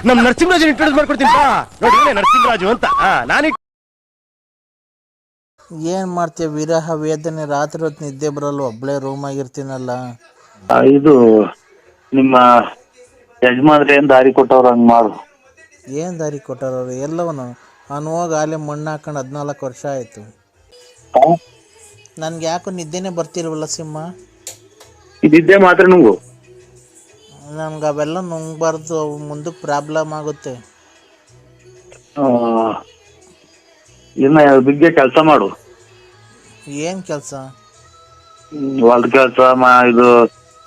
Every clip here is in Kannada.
ನಮ್ ನರಸಿಂಹರಾಜ್ ಇಂಟ್ರೊಡ್ಯೂಸ್ ಮಾಡ್ಕೊಡ್ತೀನಿ ನೋಡಿ ನರಸಿಂಹರಾಜು ಅಂತ ನಾನು ಏನ್ ಮಾಡ್ತೀಯ ವಿರಹ ವೇದನೆ, ರಾತ್ರಿ ಹೊತ್ತು ನಿದ್ದೆ ಬರಲ್ಲ, ಒಬ್ಳೆ ರೂಮ್ ಆಗಿರ್ತೀನಲ್ಲ. ಇದು ನಿಮ್ಮ ಯಜಮಾನ್ರೆ ಏನ್ ದಾರಿ ಕೊಟ್ಟವ್ರ ಹಂಗ್ ಮಾಡು. ಏನ್ ದಾರಿ ಕೊಟ್ಟಾರವ್ರು? ಎಲ್ಲವನು ಅವ್ನು ಹೋಗಿ ಆಲೆ ಮಣ್ಣು ಹಾಕೊಂಡು 14 ವರ್ಷ ಆಯ್ತು. ನನ್ಗೆ ಯಾಕೋ ನಿದ್ದೆನೆ ಬರ್ತಿಲ್ವಲ್ಲ ಸಿಂಹ. ಇದಿದ್ದೆ ಮಾತ್ರ ನುಂಗು. ನಮ್ಗೆ ಅವೆಲ್ಲ ನುಂಗ್ಬಾರ್ದು, ಮುಂದಕ್ಕೆ ಪ್ರಾಬ್ಲಮ್ ಆಗುತ್ತೆ. ಇನ್ನ ಬಿಗ್ಗೆ ಕೆಲಸ ಮಾಡು. ಏನ್ ಕೆಲಸ? ಹೊಲ್ದ ಕೆಲಸ ಇದು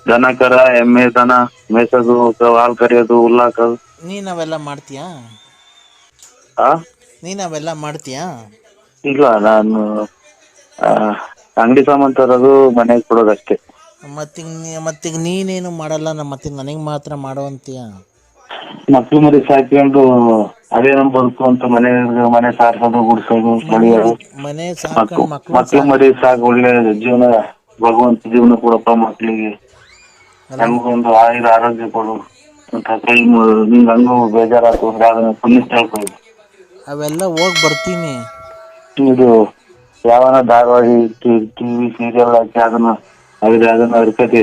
ದನ ಕರ ಎಮ್ಮೆ ದನ ಮೇಯ್ಸೋದು, ಹಾಲ್ ಕರಿಯೋದು, ಹುಲ್ಲಾಕೋದು. ನೀನ್ ಅವೆಲ್ಲ ಮಾಡ್ತೀಯಾ? ನೀನ್ ಅವೆಲ್ಲ ಮಾಡ್ತೀಯಾ? ಇಲ್ಲ, ನಾನು ಅಂಗಡಿ ಸಾಮಾನ್ ತರೋದು, ಮನೆಗೆ ಕೊಡೋದಷ್ಟೇ. ಮತ್ತೀಗ ನೀನೇನು ಮಾಡಲ್ಲ, ಮತ್ತೆ ನನಗೆ ಮಾತ್ರ ಮಾಡುವಂತೀಯ. ಮಕ್ಳು ಮರಿ ಸಾಕೊಂಡು ಅದೇ ನಮ್ ಬದುಕು ಅಂತ ಮನೆ ಸಾರ್ಸೋದು, ಗುಡ್ಸೋದು, ತೊಳಿಯೋದು. ಮನೆ ಸಾಕೊಂಡು ಮಕ್ಳು ಮರಿ ಸಾಕು, ಒಳ್ಳೆ ಜೀವನ, ಭಗವಂತ ಜೀವನ ಕೊಡಪ್ಪ ಮಕ್ಳಿಗೆ. ನಮ್ಗೊಂದು ಆರೋಗ್ಯ ಕೊಡು ಅಂತ ಕೈ ನಿಂಗೆ ಹಂಗೂ ಬೇಜಾರಾಯ್ತು ಅಂದ್ರೆ ಅದನ್ನ ಪುನೀತ್ ಹೇಳ್ಕೊಳ್ಳಿ. ಅವೆಲ್ಲ ಹೋಗಿ ಬರ್ತೀನಿ. ಇದು ಯಾವನ ಧಾರವಾಹಿ ಟಿವಿ ಸೀರಿಯಲ್ ಹಾಕಿ ಅದನ್ನ ಹರ್ಕತಿ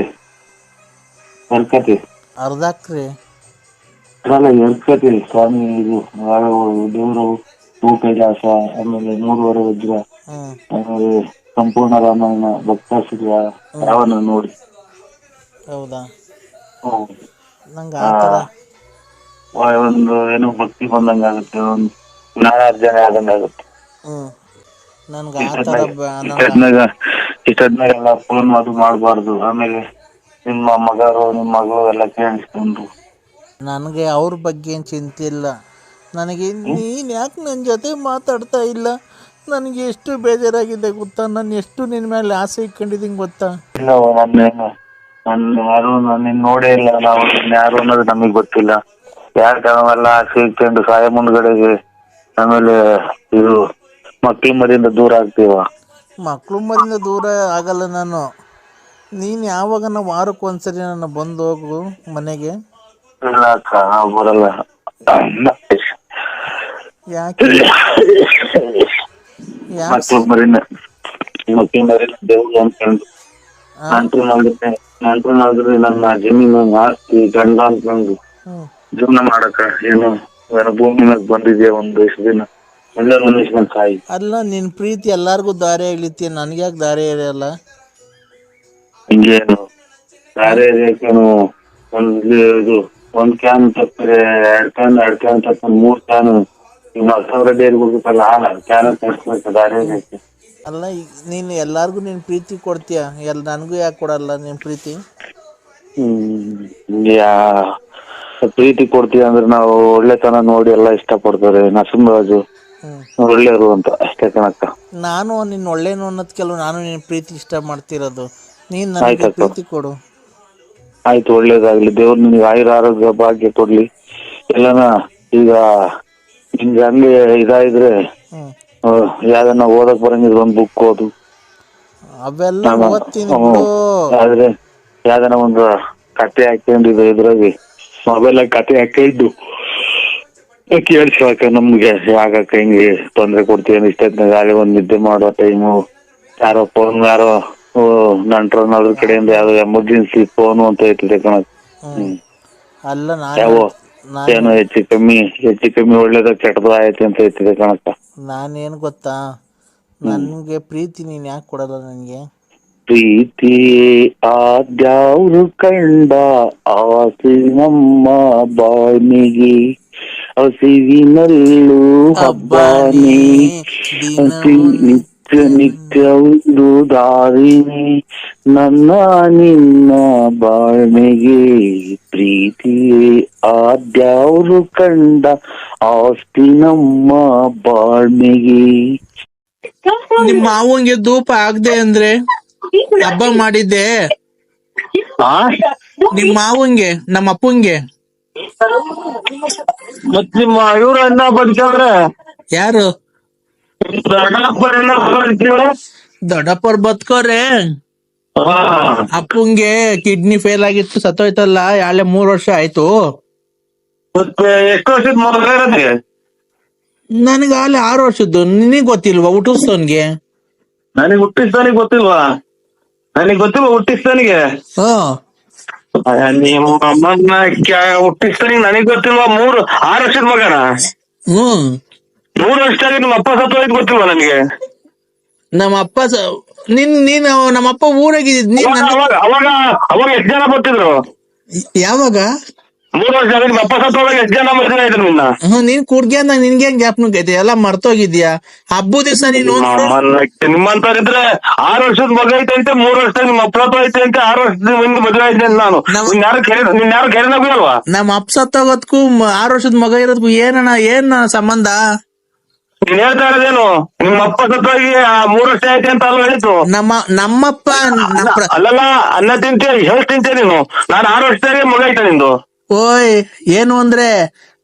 ಅರ್ಧಾಕ್ರಿ ಅದಲ್ಲ ಎರ್ಕತಿ ಸ್ವಾಮಿ. ಇದು ದೇವರು ಭೂಕೈಲಾಸ, ಆಮೇಲೆ 3 ವಜ್ರ, ಆಮೇಲೆ ಸಂಪೂರ್ಣ ರಾಮಾಯಣ, ಭಕ್ತಾಶ್ರೀಯ ಯಾವನ್ನ ನೋಡಿ. ಹೌದಾ? ನಂಗೆ ಆ ಆತರ ಒಂದು ಏನೋ ಭಕ್ತಿ ಬಂದಂಗ ಆಗುತ್ತೆ, ಒಂದು ಜ್ಞಾನಾರ್ಜನೆ ಆದಂಗ ಆಗುತ್ತೆ. ನನ್ಗೆ ಆತರ ಇಷ್ಟದ್ನಾಗೆಲ್ಲ ಫೋನ್ ಅದು ಮಾಡಬಾರ್ದು. ಆಮೇಲೆ ನಿಮ್ಮ ನಿಮ್ಮ ಮಗಳು ಎಲ್ಲ ಕೇಳಿಸ್ಕೊಂಡು. ನನಗೆ ಅವ್ರ ಬಗ್ಗೆ ಏನು ಚಿಂತೆ ಇಲ್ಲ. ನನಗೆ ನೀನು ಯಾಕೆ ನನ್ನ ಜೊತೆ ಮಾತಾಡ್ತಾ ಇಲ್ಲ? ನನಗೆ ಎಷ್ಟು ಬೇಜಾರಾಗಿದೆ ಗೊತ್ತಾ? ನಾನು ಎಷ್ಟು ನಿನ್ನ ಮೇಲೆ ಆಸೆ ಇಟ್ಕೊಂಡಿದ್ದೀನಿ ಗೊತ್ತಾ? ಇಲ್ಲ, ಯಾರು ನಿನ್ನ ನೋಡೇ ಇಲ್ಲ. ನಾವು ಯಾರು ಅನ್ನೋದು ನಮಗೆ ಗೊತ್ತಿಲ್ಲ. ಯಾಕೆ ನಾವೆಲ್ಲ ಆಸೆ ಇಟ್ಕೊಂಡು ಸಾಯ ಮುಂದ್ಗಡೆಗೆ ಆಮೇಲೆ ಇದು ಮಕ್ಳು ಮರಿಯಿಂದ ದೂರ ಆಗ್ತೀವ? ಮಕ್ಳು ಮರಿಂದ ದೂರ ಆಗಲ್ಲ ನಾನು. ನೀನು ಯಾವಾಗ ವಾರಕ್ಕೆ ಒಂದ್ಸರಿ ನನ್ನ ಬಂದು ಹೋಗು ಮನೆಗೆ. ಇಲ್ಲ ಅಕ್ಕ, ನಾವು ಬರಲ್ಲ. ಯಾಕೆ? ಮಕ್ಳು ಮರಿನ ದೇವ್ರು ಅನ್ಕೊಂಡು ನಂಟ್ರು ನನ್ನ ಜಮೀನು ಆಸ್ತಿ ಗಂಡ ಅನ್ಕೊಂಡು ಜೀವನ ಮಾಡಕ ಏನು ಭೂಮಿ ಮೇಲೆ ಬಂದಿದ್ಯಾ ಒಂದು ಇಷ್ಟು ದಿನ ಒಳ್ಳೆ ಮನುಷ್ಯನ ಸಾಯಿ. ಅಲ್ಲ, ನಿನ್ನ ಪ್ರೀತಿ ಎಲ್ಲಾರ್ಗು ದಾರಿ ಆಗ್ಲಿತ್ತಿ, ನನಗೆ ಯಾಕೆ ದಾರಿ ಇರಲ್ಲ? ಹಿಂಗೇನು ದಾರಿ ರೇಖೆನು ಒಂದ್ ಕ್ಯಾನ್ ತಪ್ಪಿದ್ರೆ 2 ಕ್ಯಾನ್ ತಪ್ಪ 3 ಕ್ಯಾನ್ ಇನ್ನು 10,000 ಡೇರಿಗೆ ಹೋಗುತ್ತಲ್ಲ, ಕ್ಯಾನ್ ತರಿಸ್ಬೇಕು ದಾರಿ ರೇಖೆ. ಅಲ್ಲ, ನೀನು ಎಲ್ಲಾರ್ಗು ನಿನ್ನ ಪ್ರೀತಿ ಕೊಡ್ತೀಯ, ನನಗೂ ಯಾಕೆ ಕೊಡಲ್ಲ ನಿನ್ನ ಪ್ರೀತಿ? ಪ್ರೀತಿ ಕೊಡ್ತೀವಿ ಅಂದ್ರೆ ನಾವು ಒಳ್ಳೆತನ ನೋಡಿ ಎಲ್ಲ ಇಷ್ಟಪಡ್ತಾರೆ. ನರಸಿಂಹರಾಜು ಒಳ್ಳೆಯವರು ಅಂತ ಅಷ್ಟೇ ಕಣಕ್ಕ. ನಾನು ನಿನ್ನ ಒಳ್ಳೇನು ಅನ್ನೋದಕ್ಕೆಲ್ಲ ನಾನು ನಿನ್ನ ಪ್ರೀತಿ ಇಷ್ಟ ಮಾಡ್ತಿರೋದು. ನೀನು ನನಗೆ ಪ್ರೀತಿ ಕೊಡು. ಆಯ್ತು, ಒಳ್ಳೇದಾಗ್ಲಿ. ದೇವ್ರು ನಿನಗೆ ಆಯುರ ಆರೋಗ್ಯ ಭಾಗ್ಯ ಕೊಡ್ಲಿ. ಎಲ್ಲನ ಈಗ ನಿಮ್ಗೆ ಹಂಗೆ ಇದಾಯಿದ್ರೆ ಯಾವ್ದನ್ನ ಓದಕ್ ಬರಂಗಿದ್ರೆ ಒಂದು ಬುಕ್ ಓದು. ಅವೆಲ್ಲ ಓದ್ತೀನಿ. ಆದ್ರೆ ಯಾವ್ದನ ಒಂದು ಕತೆ ಹಾಕೊಂಡಿದ್ದು ಇದ್ರಾಗಿ ಮೊಬೈಲ್ ಕತೆ ಹಾಕಿದ್ದು ಕೇಳಿಸ್ಕೊಳಕ ನಮ್ಗೆ ಯಾಕಕ್ಕ ಹಿಂಗೆ ತೊಂದ್ರೆ ಕೊಡ್ತೀವಿ. ಇಷ್ಟೊತ್ತಿನಾಗ ಗಾಳಿ ಒಂದ್ ನಿದ್ದೆ ಮಾಡೋ ಟೈಮು ಯಾರೋ ನಂಟ್ರ ಅದ್ರ ಕಡೆಯಿಂದ ಯಾವ್ದೋ ಎಮರ್ಜೆನ್ಸಿ ಫೋನು ಅಂತ ಇರ್ತದೆ ಕಣ. ಅಲ್ಲ, ಏನೋ ಹೆಚ್ಚು ಕಮ್ಮಿ ಒಳ್ಳೇದ ಕೆಟ್ಟದ ಆಯ್ತು ಅಂತ ಇರ್ತದೆ ಕಣಕ್ಕ. ನಾನೇನು ಗೊತ್ತಾ, ನನಗೆ ಪ್ರೀತಿ ನೀನು ಯಾಕೆ ಕೊಡಲ್ಲ ನನಗೆ? ಪ್ರೀತಿ ಆದ್ಯಾವ್ರು ಕಂಡ ಆಸೆ ನಮ್ಮ ಬಾನಿಗೆ, ಹಸಿವಿನಲ್ಲೂ ಹಬ್ಬಾನಿ, ನಿತ್ಯ ಒಂದು ದಾರಿನಿ ನನ್ನ ನಿನ್ನ ಬಾಳ್ಮೆಗೆ. ಪ್ರೀತಿ ಆದ್ಯಾವ್ರು ಕಂಡ ಆಸ್ತಿ ನಮ್ಮ ಬಾಳ್ಮೆಗೆ. ನಿಮ್ಮ ಮಾವಂಗೆ ಧೂಪ ಆಗದೆ ಅಂದ್ರೆ ಹಬ್ಬ ಮಾಡಿದ್ದೆ. ನಿಮ್ಮ ಮಾವಂಗೆ, ನಮ್ಮ ಅಪ್ಪಂಗೆ. ಮತ್ ನಿಮ್ಮ ಇವ್ರ ಅನ್ನ ಬಡ್ಕಂದ್ರೆ ಯಾರು? ದೊಡ್ಡಪ್ಪರ್ ಬದುಕೋರೆ. ಅಪ್ಪಂಗೆ ಕಿಡ್ನಿ ಫೇಲ್ ಆಗಿತ್ತು, ಸತ್ತೋಯ್ತಲ್ಲ, 3 ವರ್ಷ ಆಯ್ತು. ಮತ್ತೆ ಎಷ್ಟು ವರ್ಷದ ಮಗ ಇರೋದಿಗೆ? ನನಗೆ ಅಲ್ಲಿ 6 ವರ್ಷದ್ದು, ನಿನಗೆ ಗೊತ್ತಿಲ್ವಾ ಹುಟ್ಟಿಸ್ತವನ್ಗೆ? ನನಗೆ ಹುಟ್ಟಿಸ್ತಾನಿಗೆ ಗೊತ್ತಿಲ್ವಾ? ನನಗೆ ಗೊತ್ತಿಲ್ವಾ ಹುಟ್ಟಿಸ್ತಾನಿಗೆ? ನಿಮ್ಮ ಅಮ್ಮನ್ನ ಹುಟ್ಟಿಸ್ತಾನಿಗೆ ನನಗೆ ಗೊತ್ತಿಲ್ವಾ? 6 ವರ್ಷದ ಮಗನ? ಹ್ಮ್ 3 ವರ್ಷದಾಗ ನಿಮ್ಮ ಅಪ್ಪ ಸತ್ತೋಯ್ತು ಗೊತ್ತಿಲ್ವಾ ನನಗೆ? ನಮ್ಮ ಅಪ್ಪ ನೀನು ನಮ್ಮಪ್ಪ ಊರಾಗಿದ್ದ ನೀನ್ ಅವಾಗ ಅವಾಗ ಅವಾಗ ಎಷ್ಟು ಜನ ಬರ್ತಿದ್ರು? ಯಾವಾಗ? 3 ವರ್ಷ ಆದ್ರೆ ನಿಮ್ಮ ಅಪ್ಪ ಸತ್ತೋದಾಗ ಎಷ್ಟು ಜನ ಮದುವೆ ಆಯ್ತು ನಿನ್ನ? ನೀನ್ ಕುಡ್ಗ್ಯಾನ ನಿನ್ಗೆ ಜ್ಞಾಪನ ಐತೆ ಎಲ್ಲ ಮರ್ತೋಗಿದ್ಯಾ? ಹಬ್ಬ ದಿವಸ ನೀನು ನಿಮ್ಮಂತವ್ರಿದ್ರೆ 6 ವರ್ಷದ ಮಗ ಐತೆ, 3 ವರ್ಷದಾಗ ನಿಮ್ಮ ಅಪ್ಪ ಸತ್ತೋಯ್ತು ಅಂತ 6 ವರ್ಷದ ಮುಂದೆ ಮದುವೆ ಆಯ್ತು ಅಂತ ನಾನು. ನಿನ್ಯಾರು ಕೇಳಿದಾಗಲ್ವಾ? ನಮ್ಮ ಅಪ್ಪ ಸತ್ತೋಗೋದಕ್ಕೂ 6 ವರ್ಷದ ಮಗ ಇರೋದಕ್ಕೂ ಏನ್ ಸಂಬಂಧ? ನೀನ್ ಹೇಳ್ತಾ ಇರೋದೇನು? ನಿಮ್ಮ ಅಪ್ಪ ಸತ್ತೋಗಿ 3 ವರ್ಷ ಆಯ್ತು ಅಂತ ಅಲ್ವಾ ಹೇಳಿತು? ನಮ್ಮಪ್ಪ ಅಲ್ಲಲ್ಲ, ಅನ್ನ ತಿಂತೀಯ, ಹೇಳಿ ತಿಂತೀಯ ನೀನು? ನಾನು 6 ವರ್ಷದಾಗೆ ಮಗ ಐತ ನಿಂದು? ಓಯ್ ಏನು ಅಂದ್ರೆ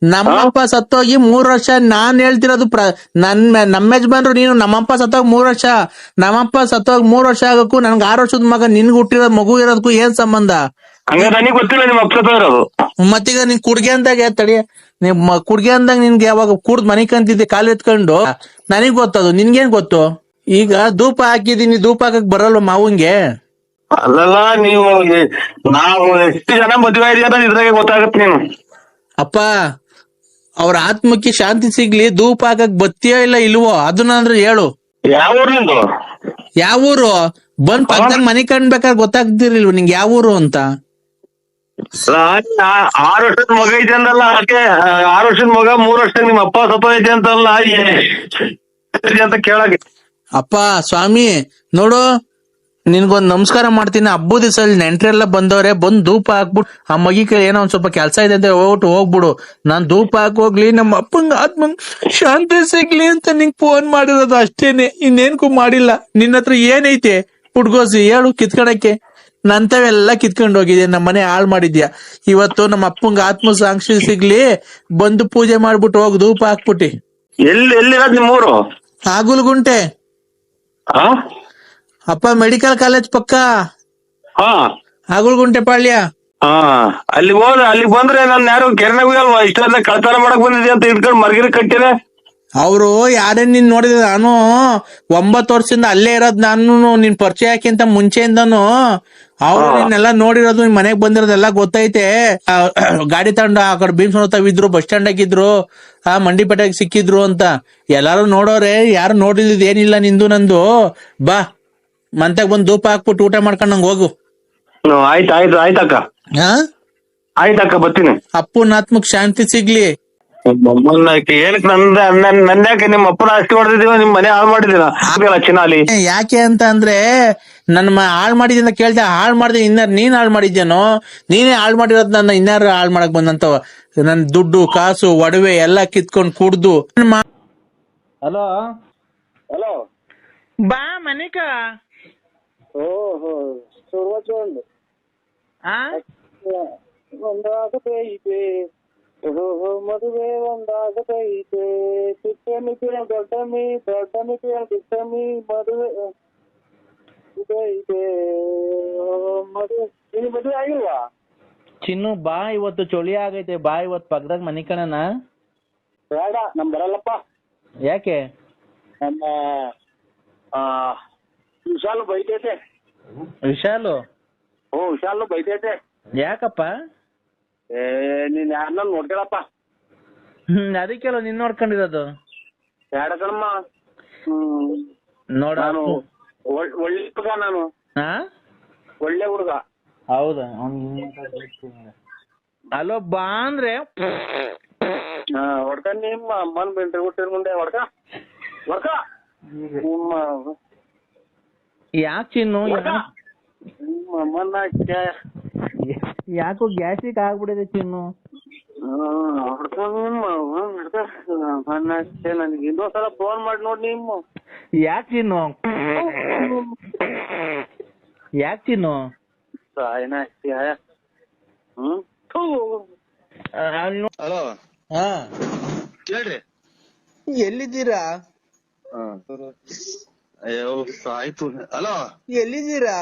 ನಮ್ಮಪ್ಪ ಸತ್ತೋಗಿ 3 ವರ್ಷ. ನಾನ್ ಹೇಳ್ತಿರೋದು ನಮ್ಮ ಯಜಮಾನ್ರು ನೀನು. ನಮ್ಮಪ್ಪ ಸತ್ತೋಗಿ 3 ವರ್ಷ, ನಮ್ಮಪ್ಪ ಸತ್ತೋಗಿ 3 ವರ್ಷ ಆಗಕ್ಕೂ ನನ್ಗೆ 6 ವರ್ಷದ ಮಗ ನಿನ್ಗೆ ಹುಟ್ಟಿರೋದ್ ಮಗು ಇರೋದಕ್ಕೂ ಏನ್ ಸಂಬಂಧ? ಹಂಗ ನನಗೆ ಗೊತ್ತಿಲ್ಲ ನಿಮ್ಮ ಅಪ್ಪ ಸತ್ತೋಗಿರೋದು. ಮತ್ತೀಗ ನೀನ್ ಕುಡ್ಗೆ ಅಂದಾಗ ತಡಿ, ಕುಡ್ಗೆ ಅಂದಾಗ ನಿನ್ಗೆ ಯಾವಾಗ ಕುಡ್ದ್ ಮನೆ ಕಂತಿದ್ದೆ ಕಾಲು ಎತ್ಕೊಂಡು ನನಗ್ ಗೊತ್ತದು, ನಿನ್ಗೇನ್ ಗೊತ್ತು? ಈಗ ಧೂಪ ಹಾಕಿದೀನಿ, ಧೂಪ ಹಾಕಕ್ ಬರಲ್ವ ಮಾವಂಗೆ? ಅಲ್ಲಲ್ಲ, ನಾವು ಎಷ್ಟು ಜನ ಮದುವೆ ಇದೆಯಲ್ಲ ಇದ್ರಾಗೆ ಗೊತ್ತಾಗತ್ತೆ ನೀನು. ಅಪ್ಪ ಅವ್ರ ಆತ್ಮಕ್ಕೆ ಶಾಂತಿ ಸಿಗ್ಲಿ, ಧೂಪ ಹಾಕಕ್ ಬತ್ತೀಯೋ ಇಲ್ಲ ಇಲ್ವೋ ಅದನ್ನ ಅಂದ್ರೆ ಹೇಳು. ಯಾವ ಊರು ನಿಂದು? ಯಾವ ಊರು? ಬಂದ್ ಪಕ್ಕದಾಗ ಮನೆ ಕಂಡ್ಬೇಕಾದ್ರೆ ಗೊತ್ತಾಗ್ತಿರ್ಲಿಲ್ವ ನಿಂಗೆ ಯಾವ ಊರು ಅಂತ? 6 ವರ್ಷದ ಮಗ ಐತೆ ಅಂದಲ್ಲ, ಅದಕ್ಕೆ 6 ವರ್ಷದ ಮಗ 3 ವರ್ಷದಾಗ ನಿಮ್ಮ ಅಪ್ಪ ಸತ್ತೋಯ್ತೆ ಅಂತಲ್ಲ ಅಂತ ಕೇಳಕ್ಕೆ. ಅಪ್ಪ ಸ್ವಾಮಿ ನೋಡು, ನಿನ್ಗೊಂದ್ ನಮಸ್ಕಾರ ಮಾಡ್ತೀನಿ. ಹಬ್ಬದ ದಿವಸ ನೆಂಟ್ರೆಲ್ಲ ಬಂದವ್ರೆ, ಬಂದ್ ಧೂಪ ಹಾಕ್ಬಿಟ್ಟು ಆ ಮಗಿ ಕೈ ಏನೋ ಒಂದ್ ಸ್ವಲ್ಪ ಕೆಲ್ಸ ಇದೆ ಅಂತ ಹೋಗ್ಬಿಡು. ನಾನ್ ಧೂಪ ಹಾಕೋಗ್ಲಿ, ನಮ್ಮ ಅಪ್ಪಂಗ ಆತ್ಮಂಗ್ ಶಾಂತಿ ಸಿಗ್ಲಿ ಅಂತ ನಿಂಗ್ ಫೋನ್ ಮಾಡಿರೋದು ಅಷ್ಟೇನೆ, ಇನ್ನೇನ್ಕು ಮಾಡಿಲ್ಲ. ನಿನ್ನ ಹತ್ರ ಏನೈತೆ ಹುಡ್ಗೋಸಿ ಹೇಳು ಕಿತ್ಕೊಳಕ್ಕೆ? ನಂತವೆಲ್ಲ ಕಿತ್ಕೊಂಡ್ ಹೋಗಿದ್ಯಾ, ನಮ್ಮ ಮನೆ ಹಾಳು ಮಾಡಿದ್ಯಾ. ಇವತ್ತು ನಮ್ಮ ಅಪ್ಪಂಗ ಆತ್ಮ ಸಾಕ್ಷಿ ಸಿಗ್ಲಿ, ಬಂದು ಪೂಜೆ ಮಾಡ್ಬಿಟ್ಟು ಹೋಗ್ ಧೂಪ ಹಾಕ್ಬಿಟ್ಟಿ. ಎಲ್ಲಿರೋದ್ ನಿಮ್ಮೂರು? ಆಗುಲ್ಗುಂಟೆ ಅಪ್ಪ, ಮೆಡಿಕಲ್ ಕಾಲೇಜ್ ಪಕ್ಕ ಆಗುಲ್ಗುಂಟೆ ಪಾಳ್ಯ. ಅಲ್ಲಿ ಬಂದ್ರೆ ನಾನು ಯಾರು ಕೆರೆನಾಗ ಅಲ್ವಾ ಇಷ್ಟೆಲ್ಲ ಕಳ್ತನ ಮಾಡಕ್ ಬಂದಿದೆ ಅಂತ ಇಟ್ಕೊಂಡು ಮರ್ಗಿರಿ ಕಟ್ಟಿರ ಅವರು ಯಾರೇ ನೀನ್ ನೋಡಿದ? ನಾನು 9 ವರ್ಷದಿಂದ ಅಲ್ಲೇ ಇರೋದ್. ನಾನು ನಿನ್ ಪರಿಚಯ ಹಾಕಿಂತ ಮುಂಚೆಯಿಂದನು ಅವ್ರು ನಿನ್ನೆಲ್ಲ ನೋಡಿರೋದು, ನಿನ್ ಮನೆಗ್ ಬಂದಿರೋದೆಲ್ಲ ಗೊತ್ತೈತೆ. ಗಾಡಿ ತಗೊಂಡು ಆ ಕಡೆ ಭೀಮ್ಸೋತಾವಿದ್ರು, ಬಸ್ ಸ್ಟ್ಯಾಂಡ್ ಆಗಿದ್ರು, ಮಂಡಿಪೇಟೆಗೆ ಸಿಕ್ಕಿದ್ರು ಅಂತ ಎಲ್ಲಾರು ನೋಡೋರೆ. ಯಾರು ನೋಡಿದ್ ಏನಿಲ್ಲ ನಿಂದು ನಂದು. ಬಾ ಮಂತಾಗ ಬಂದ್ ಧೂಪ ಹಾಕ್ಬಿಟ್ಟು ಊಟ ಮಾಡ್ಕೊಂಡ್ ನಂಗೆ ಹೋಗು. ಆಯ್ತಕ್ಕ, ಆಯ್ತಕ್ಕ ಬರ್ತೀನಿ. ಅಪ್ಪನ ಆತ್ಮಕ್ ಶಾಂತಿ ಸಿಗ್ಲಿ. ಏನಕ್ಕೆ ನನ್ಯಾಕೆ ನಿಮ್ಮ ಅಪ್ಪನ ಆಸ್ತಿ ಹೊಡೆದಿದೀವ, ನಿಮ್ ಮನೆ ಹಾಳು ಮಾಡಿದೀನ ಚಿನ್ನಾಲಿ? ಯಾಕೆ ಅಂತ ಅಂದ್ರೆ ನನ್ನ ಹಾಳು ಮಾಡಿದ ಅಂತ ಕೇಳ್ದೆ. ಹಾಳು ಮಾಡ್ದೆ ಇನ್ನಾರು ನೀನ್ ಹಾಳು ಮಾಡಿದ್ಯಾನೋ? ನೀನೇ ಹಾಳು ಮಾಡಿರೋದ್ ನನ್ನ ಇನ್ನಾರು ಹಾಳು ಮಾಡಕ್ ಬಂದಂತವ. ನನ್ ದುಡ್ಡು ಕಾಸು ಒಡವೆ ಎಲ್ಲಾ ಕಿತ್ಕೊಂಡ್ ಕುಡ್ದು. ಹಲೋ ಹಲೋ, ಬಾ ಮನಿಕ. ಓಹೋ ಸುರ್ವಚಂಡ್ ಒಂದಾಗತೈತೆ, ಓಹೋ ಮದುವೆ ಒಂದಾಗತೈತೆ, ಚಿಕ್ಕ ಮಿತಿಯ ದೊಡ್ಡ ಮಿತಿಯ ಚಿಕ್ಕ ಮದುವೆ ಐತೆ. ಮದುವೆ ಮದುವೆ ಆಗಿಲ್ವಾ? ಚಿನ್ನು ಬಾ, ಇವತ್ತು ಚಳಿ ಆಗೈತೆ, ಬಾ ಇವತ್ತು ಪಕ್ಕದಾಗ ಮನಿ ಕಣನ. ಬೇಡ, ನಮ್ ಬರಲ್ಲಪ್ಪ. ಯಾಕೆ? ನಮ್ಮ ವಿಶಾಲು ಬೈತೈತೆ. ವಿಶಾಲು? ವಿಶಾಲು ಬೈತೈತೆ. ಯಾಕಪ್ಪ? ನೀನ್ ಯಾರನ್ನ ನೋಡ್ಕೊಳಪ್ಪ. ಅದಕ್ಕೆಲ್ಲ ನಿನ್ ನೋಡ್ಕೊಂಡಿರೋದು. ಬೇಡ ಕಣಮ್ಮ. ನೋಡ, ನಾನು ಒಳ್ಳೆ ಹುಡುಗ, ನಾನು ಒಳ್ಳೆ ಹುಡುಗ. ಹೌದಾ? ಅಲೋ ಬಾ ಅಂದ್ರೆ ಹೊಡ್ಕ ನಿಮ್ಮ ಅಮ್ಮನ ಬೆಂಟ್ರಿ ಹುಟ್ಟಿರ ಮುಂದೆ ಹೊಡ್ಕ ನಿಮ್ಮ ಯಾಕೆ ಚಿನ್ನು? ನಿಮ್ಮ ಅಮ್ಮನ ಯಾಕೋ ಗ್ಯಾಸ್ಟ್ರಿಕ್ ಆಗ್ಬಿಡಿದೆ ಚಿನ್ನು. ಹೊಡ್ಕ ನಿಮ್ಮ ನನಗೆ ಇನ್ನೊಂದ್ಸಲ ಫೋನ್ ಮಾಡಿ ನೋಡಿ ನಿಮ್ಮ. ಯಾಕೆ ಚಿನ್ನು? ಯಾಕೆ ಚಿನ್ನು? ಹಲೋ, ಹೇಳ್ರಿ, ಎಲ್ಲಿದ್ದೀರಾ? ಅಯ್ಯೋ ಆಯ್ತು. ಹಲೋ, ಎಲ್ಲಿದ್ದೀರಾ?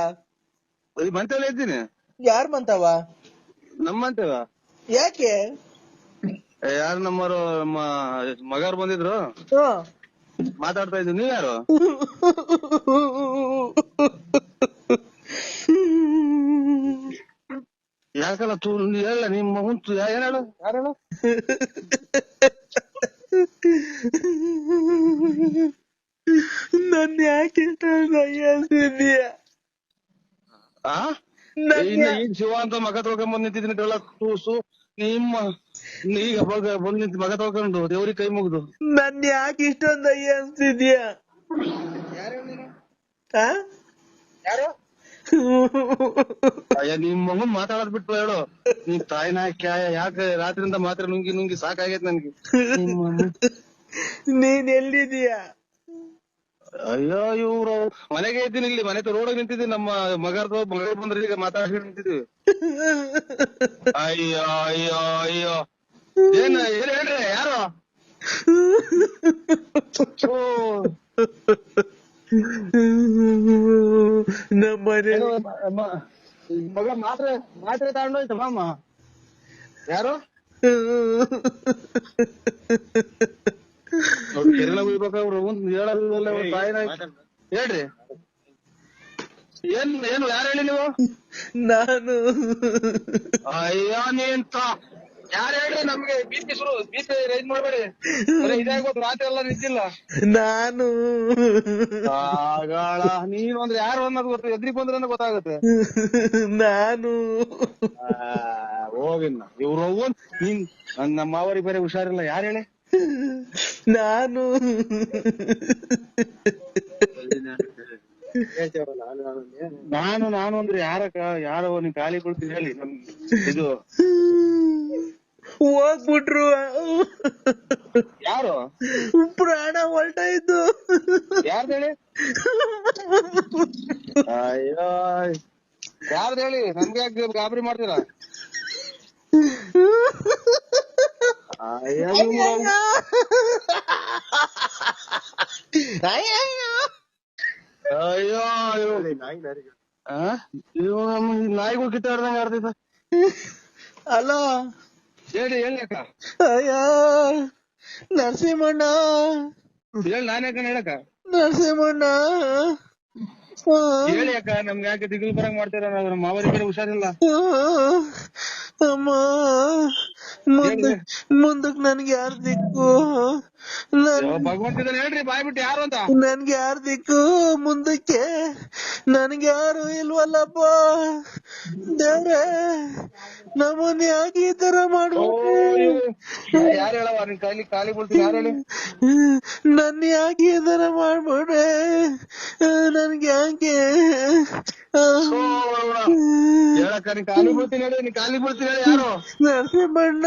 ಮಂತೇವ ಇದ್ದೀನಿ. ಯಾರ್ ಮಂತವ? ನಮ್ಮ ಮಂತೇವ. ಯಾಕೆ? ಯಾರು ನಮ್ಮರು ಮಗಾರು ಬಂದಿದ್ರು ಮಾತಾಡ್ತಾ ಇದ್ರು. ನೀವ್ ಯಾರು? ಯಾಕಲ್ಲ ತೂ ಹೇಳ ನಿಮ್ ಮಗನ್ ಏನ್ ಹೇಳು? ಯಾರು ಹೇಳು? ನನ್ ಯಾಕೆ ಆ ಈಗ ಶಿವ ಅಂತ ಮಗ ತೊಳ್ಕೊಂಡ್ ನಿಂತಿದ್ದೀನಿ ಕೂಸು ನಿಮ್ಮ ಈಗ ಬಂದ್ ನಿಂತ ಮಗ ತೊಳ್ಕೊಂಡು ದೇವ್ರಿಗೆ ಕೈ ಮುಗ್ದು. ನನ್ ಯಾಕೆ ಇಷ್ಟೊಂದು ಅಯ್ಯ ಅನ್ಸ್ತಿದ್ಯಾ? ಯಾರು? ಅಯ್ಯ ನಿಮ್ ಮಗನ್ ಮಾತಾಡೋದ್ ಬಿಟ್ಟು ಹೇಳು. ನೀನ್ ತಾಯಿನ ಕ್ಯಾಯ ಯಾಕೆ ರಾತ್ರಿಯಿಂದ ಮಾತ್ರ ನುಂಗಿ ನುಂಗಿ ಸಾಕಾಗೈತ್ ನನ್ಗೆ. ನೀನ್ ಎಲ್ಲಿದೀಯಾ? ಅಯ್ಯೋ ಇವ್ರು ಮನೆಗೆ ಇದ್ದೀನಿ, ಇಲ್ಲಿ ಮನೆ ರೋಡಾಗ ನಿಂತಿದ್ದೀನಿ. ನಮ್ಮ ಮಗ ಬಂದ್ರೆ ಈಗ ಮಾತಾಡ್ಕೊಂಡು ನಿಂತಿದ್ದೀವಿ. ಅಯ್ಯೋ ಅಯ್ಯೋ ಅಯ್ಯೋ ಏನ್ ಹೇಳ್ರಿ ಯಾರು? ನಮ್ಮನೆ ಮಗ ಮಾತ್ರೆ ತಗೊಂಡೋಯ್ತು ಮಾಮ. ಯಾರು? ಕಿರಣ ಉಯ್ಬೇಕವ್ರು ಹೇಳಲ್ಲ ತಾಯಿನ. ಹೇಳ್ರಿ ಏನು ಯಾರು ಹೇಳಿ ನೀವು? ನಾನು. ಅಯ್ಯೋ ನೀಂತ ಯಾರು ಹೇಳ್ರಿ? ನಮ್ಗೆ ಬೀಪಿ ರೈಸ್ ಮಾಡ್ಬೇಡಿ. ಇದಾಗ್ಬೋದು, ರಾತ್ರಿ ಎಲ್ಲ ನಿಂತಿಲ್ಲ. ನಾನು ಆಗಳ ನೀನು ಅಂದ್ರೆ ಯಾರು ಅನ್ನೋದು ಗೊತ್ತ, ಎದ್ರಿಗೆ ಬಂದ್ರೆ ಗೊತ್ತಾಗುತ್ತೆ. ನಾನು ಹೋಗಿನ್ನ ಇವ್ರು ನೀನ್ ನಮ್ಮ ಮಾವರಿಗೆ ಬೇರೆ ಹುಷಾರಿಲ್ಲ. ಯಾರು ಹೇಳಿ? ನಾನು ನಾನು ಅಂದ್ರೆ ಯಾರೋ ನೀನ್ ಖಾಲಿ ಕೊಡ್ತೀನಿ ಹೇಳಿ. ಇದು ಹೋಗ್ಬಿಟ್ರು. ಯಾರು? ಪ್ರಾಣ ಹೊರಟಾಯ್ತು. ಯಾರ್ದು ಹೇಳಿ? ಅಯ್ಯೋ ಯಾರ್ದು ಹೇಳಿ? ನಮ್ಗೆ ಯಾಕೆ ಗಾಬರಿ ಮಾಡ್ತೀರಾ? ಅಯ್ಯೋ ನಾಯಿಗಳು ಕಿತ್ತಾಡ್ದಂಗ ಆಡ್ತಿದ್ದ. ಅಲೋ ಹೇಳಿ ಅಕ್ಕ. ಅಯ್ಯೋ ನರಸಿಂಹಣ್ಣ. ಹೇಳಿ ನಾನೇ ಅಕ್ಕ ಹೇಳಕ್ಕ. ನರಸಿಂಹಣ್ಣ ಹೇಳಿ ಅಕ್ಕ. ನಮ್ಗೆ ಯಾಕೆ ದಿಗಿಲ್ ಬರಂಗ್ ಮಾಡ್ತೀರ? ನಮ್ಮ ಮಾವರಿಗೆ ಬೇರೆ ಹುಷಾರಿಲ್ಲ. ಅಮ್ಮ ಮುಂದಕ್ ನನ್ಗೆ ಯಾರ್ ದಿಕ್ಕು? ಭಗವಂತಿದ್ದಾನೆ ಹೇಳ್ರಿ ಬಾಯ್ ಬಿಟ್ಟು ಯಾರು ಅಂತ. ನನ್ಗೆ ಯಾರ್ ದಿಕ್ಕು ಮುಂದಕ್ಕೆ? ನನ್ಗೆ ಯಾರು ಇಲ್ವಲ್ಲಪ್ಪ ದೇವ್ರೆ. ನಮ್ಮನ್ ಯಾಕೆ ಈ ತರ ಮಾಡ್ಬಿಟ್ರಿ? ಯಾರು ಹೇಳವ? ನಿನ್ ಕೈಲಿ ಖಾಲಿ ಬೀಳ್ತೀನಿ. ಯಾರು ಹೇಳಿ? ನನ್ ಯಾಕೆ ಈ ತರ ಮಾಡ್ಬಿಟ್ರೆ? ನನ್ಗೆ ಯಾಕೆ ಹೇಳಕ್ಕ. ನೀನ್ ಖಾಲಿ ಬೀಳ್ತೀನಿ ಹೇಳಿ. ನೀನ್ ಖಾಲಿ ಬೀಳ್ತೀನಿ ಹೇಳಿ. ಯಾರು? ನರಸಿಂಹಣ್ಣ.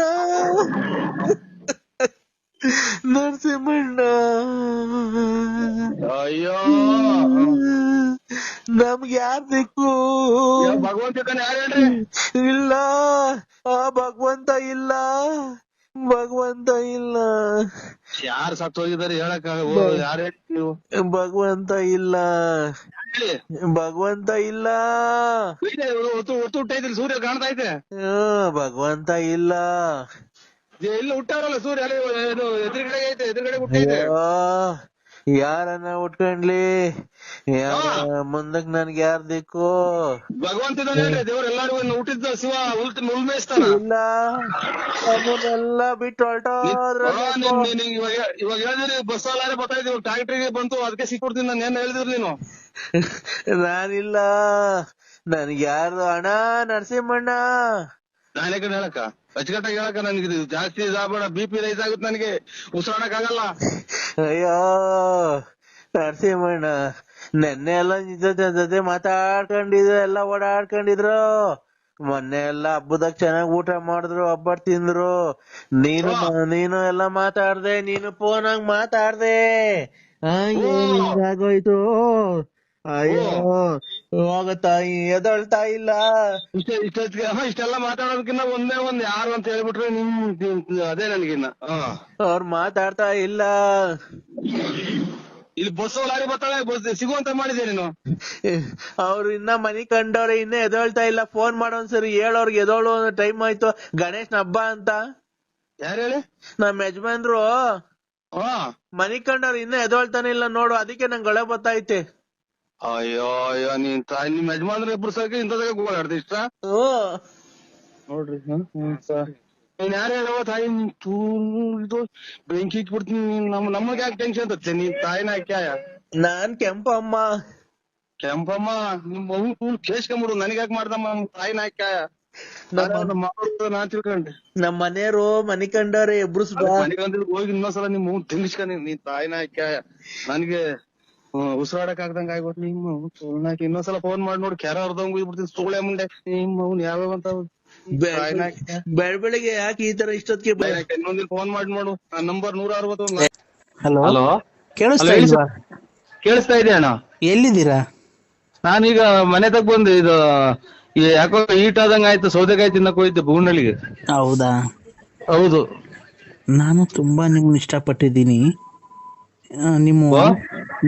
ನರಸಿಂಹಣ್ಣ ಅಯ್ಯೋ ನಮ್ಗೆ ಯಾರ್ ದಿಕ್ಕು? ಭಗವಂತ ಇದ್ದಾನೆ. ಯಾರು ಹೇಳ್ರಿ? ಇಲ್ಲ ಭಗವಂತ ಇಲ್ಲ. ಭಗವಂತ ಇಲ್ಲ. ಯಾರು ಸತ್ತು ಹೋಗಿದ್ದಾರೆ ಹೇಳಕ್ಕ? ಯಾರು ಹೇಳಿ ನೀವು? ಭಗವಂತ ಇಲ್ಲ. ಹೇಳಿ. ಭಗವಂತ ಇಲ್ಲ. ಒತ್ತು ಹುಟ್ಟೈತಿಲ್ಲ, ಸೂರ್ಯ ಕಾಣ್ತಾ ಐತೆ. ಭಗವಂತ ಇಲ್ಲ. ಇಲ್ಲ ಹುಟ್ಟಾರಲ್ಲ ಸೂರ್ಯ. ಎದುರುಗಡೆ ಐತೆ, ಎದುರುಗಡೆ ಹುಟ್ಟೈತೆ. ಯಾರನ್ನ ಉಟ್ಕೊಂಡ್ಲಿ? ಮುಂದಕ್ ನನ್ಗೆ ಯಾರ್ ದಿಕ್ಕು? ಭಗವಂತ ಇದ್ದಾನೆ ಹೇಳ್ರಿ. ದೇವ್ರ ಎಲ್ಲಾರು ಹುಟ್ಟಿದ್ದ ಶಿವ ಉಳ್ಮೇಯಿಸ್ತಾನ. ಇಲ್ಲ ಅದನ್ನೆಲ್ಲ ಬಿಟ್ಟು ಹೊರಟೋದ್ರ. ಇವಾಗ ಹೇಳಿದ್ರಿ ಬಸ್ ಅಲ್ಲಾರೆ ಬರ್ತಾ ಇದ್ದೀವಿ, ಟ್ರಾಕ್ಟ್ರಿಗೆ ಬಂತು, ಅದಕ್ಕೆ ಸಿಕ್ಕೊಡ್ತೀನಿ. ನಾನು ಏನ್ ಹೇಳಿದ್ರಿ ನೀನು? ನಾನಿಲ್ಲ. ನನ್ಗೆ ಯಾರ್ದು ಅಣ್ಣ? ನರಸಿಂಹಣ್ಣ. ನಾನೇ ಕಡೆ ಹೇಳಕ್ಕ, ಅಚ್ಚುಕಟ್ಟಾಗಿ ಹೇಳಕ್ಕ. ನನ್ಗೆ ಜಾಸ್ತಿ ಇದಾಗಬೇಡ, BP ರೈಸ್ ಆಗುತ್ತೆ, ನನಗೆ ಉಸಿರಾಡಕ್ ಆಗಲ್ಲ. ಅಯ್ಯೋ ನರಸಿಂಹಣ್ಣ, ನೆನ್ನೆ ಎಲ್ಲ ಜೊತೆ ಮಾತಾಡ್ಕೊಂಡಿದ್ರು, ಎಲ್ಲ ಓಡಾಡ್ಕೊಂಡಿದ್ರು. ಮೊನ್ನೆ ಎಲ್ಲ ಹಬ್ಬದಾಗ ಚೆನ್ನಾಗ್ ಊಟ ಮಾಡಿದ್ರು, ಹಬ್ಬ ತಿಂದ್ರು. ನೀನು ಎಲ್ಲ ಮಾತಾಡ್ದೆ, ನೀನು ಫೋನಾಗ ಮಾತಾಡ್ದೆ. ಹಿಂಗಾಗೋಯ್ತು. ಅಯ್ಯೋ ಹೋಗತ್ತಾಯಿ ಎದಳ್ತಾ ಇಲ್ಲ. ಇಷ್ಟೆಲ್ಲ ಮಾತಾಡೋದಕ್ಕಿನ್ನ ಒಂದ್ ಯಾರು ಅಂತ ಹೇಳ್ಬಿಟ್ರೆ ಅದೇ ನನ್ಗಿನ್ನ. ಅವ್ರು ಮಾತಾಡ್ತಾ ಇಲ್ಲ. ಇಲ್ಲಿ ಬಸ್ ಲಾರಿ ಬರ್ತಾಳೆ, ಸಿಗುವಂತ ಮಾಡಿದೆ ನೀನು. ಅವ್ರು ಇನ್ನ ಮನಿ ಕಂಡವ್ರೆ, ಇನ್ನ ಎದೊಳ್ತಾ ಇಲ್ಲ. ಫೋನ್ ಮಾಡೋ ಒಂದ್ಸರಿ ಹೇಳೋರ್ಗೆ ಎದೋಳು ಟೈಮ್ ಆಯ್ತು, ಗಣೇಶನ ಹಬ್ಬ ಅಂತ. ಯಾರು ಹೇಳಿ? ನಮ್ ಯಜಮಾನ್ರು ಹಾ. ಮನಿ ಕಂಡವ್ರು ಇನ್ನೂ ಎದೊಳ್ತಾನೆ ಇಲ್ಲ ನೋಡು, ಅದಕ್ಕೆ ನಂಗೆ ಗಳೆ ಬತ್ತೈತೆ. ಅಯ್ಯೋ ಅಯ್ಯೋ, ನಿಮ್ ತಾಯಿ ನಿಮ್ ಯಜಮಾನ್ರ ಇಬ್ರು ಸಾಕಿ ಇಂಥದಾಗ ಗೋಳಾಡ್ದ ಇಷ್ಟ ನೋಡ್ರಿ. ನೀನ್ ಯಾರು ಹೇಳವ ತಾಯಿ, ಇದು ಬೆಂಕಿ ಇಟ್ಬಿಡ್ತೀನಿ. ನಮಗೆ ಯಾಕೆ ಟೆನ್ಷನ್ ತತ್ತೆ? ನೀನ್ ತಾಯಿನ ಕ್ಯಾಯ ನಾನ್ ಕೆಂಪಮ್ಮ. ಕೆಂಪಮ್ಮ ನಿಮ್ ಮಗು ತೂಲ್ ಕೇಸ್ಕೊಂಬಿಡು. ನನಗ್ ಯಾಕೆ ಮಾಡ್ದಮ್ಮ? ತಾಯಿನ ಕ್ಯಾಯ ನಾನ್ ತಿಳ್ಕೊಂಡೆ. ನಮ್ ಮನೆಯವರು ಮನಿ ಕಂಡವ್ರೆ ಎಬ್ರುಸ್ಬಾ. ಮನೆಗಂದ್ರೆ ಹೋಗಿ ಇನ್ನೊಂದ್ಸಲ ನಿಮ್ ಮಗು ತಿಂಗಿಸ್ಕೊಂಡಿ. ನೀನ್ ತಾಯಿನ ಕ್ಯಾಯ ನನ್ಗೆ ಉಸಿರಾಡಕ್ ಆಗ್ದಂಗ ಆಗ್ಬಿಟ್ಟು ನಿಮ್ಮ ಸುಳ್ನಾಕಿ. ಇನ್ನೊಂದ್ಸಲ ಫೋನ್ ಮಾಡಿ ನೋಡಿ, ಕೆರ ಅರ್ಧಂಗ್ ಬಿಡ್ತೀನಿ ಸೋಳೆ ಮುಂಡೆ. ನಿಮ್ ಮಗನ್ ಯಾವ್ಯಾವ ಅಂತ ಬೆಳಗ್ಗೆ ಯಾಕೆ ಈ ತರ ಇಷ್ಟೊತ್ತಿಗೆ ಇನ್ನೊಂದಿನ ಫೋನ್ ಮಾಡಿ ನೋಡು. ನಂಬರ್ 161. ಹಲೋ ಹಲೋ, ಕೇಳಿಸ್ತಾ ಇಲ್ವಾ? ಕೇಳಿಸ್ತಾ ಇದೆ ಅಣ್ಣ. ಎಲ್ಲಿದ್ದೀರಾ? ನಾನೀಗ ಮನೆ ತಗ ಬಂದೆ. ಇದು ಯಾಕೋ ಹೀಟ್ ಆದಂಗ ಆಯ್ತು. ಸೌದೆಕಾಯಿ ತಿನ್ನಕ್ ಹೋಗಿದ್ದೆ ಬೂನಳ್ಳಿಗೆ. ಹೌದಾ? ಹೌದು. ನಾನು ತುಂಬಾ ನಿಮ್ನ ಇಷ್ಟಪಟ್ಟಿದ್ದೀನಿ.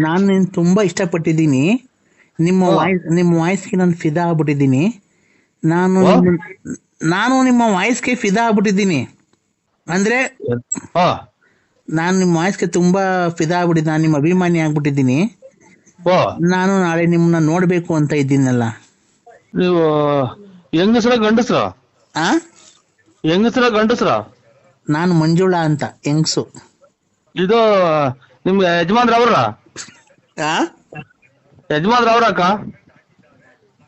ನಾನು ನಿನ್ ತುಂಬಾ ಇಷ್ಟಪಟ್ಟಿದ್ದೀನಿ. ನಿಮ್ಮ ವಾಯ್ಸ್ಗೆ ನಾನು ಫಿದಾ ಆಗ್ಬಿಟ್ಟಿದ್ದೀನಿ. ನಾನು ನಿಮ್ಮ ವಾಯ್ಸ್ಗೆ ಫಿದಾ ಆಗ್ಬಿಟ್ಟಿದ್ದೀನಿ. ಅಂದ್ರೆ ನಾನು ನಿಮ್ಮ ವಾಯ್ಸ್ಗೆ ತುಂಬಾ ಫಿದಾ ಆಗ್ಬಿಟ್ಟಿದ್ದೀನಿ. ನಾನು ನಿಮ್ಮ ಅಭಿಮಾನಿ ಆಗ್ಬಿಟ್ಟಿದ್ದೀನಿ. ನಾನು ನಾಳೆ ನಿಮ್ಮನ್ನ ನೋಡ್ಬೇಕು ಅಂತ ಇದ್ದೀನಲ್ಲ. ನೀವು ಹೆಂಗಸ್ರ ಗಂಡಸ್ರ? ಹೆಂಗಸ್ರ ಗಂಡಸ್ರ? ನಾನು ಮಂಜುಳಾ ಅಂತ, ಹೆಂಗ್ಸು. ಇದು ನಿಮ್ ಯಜಮಾನ್ರ ಅವ್ರ? ಯಜಮಾನ್ರ ಅವ್ರಕ್ಕ?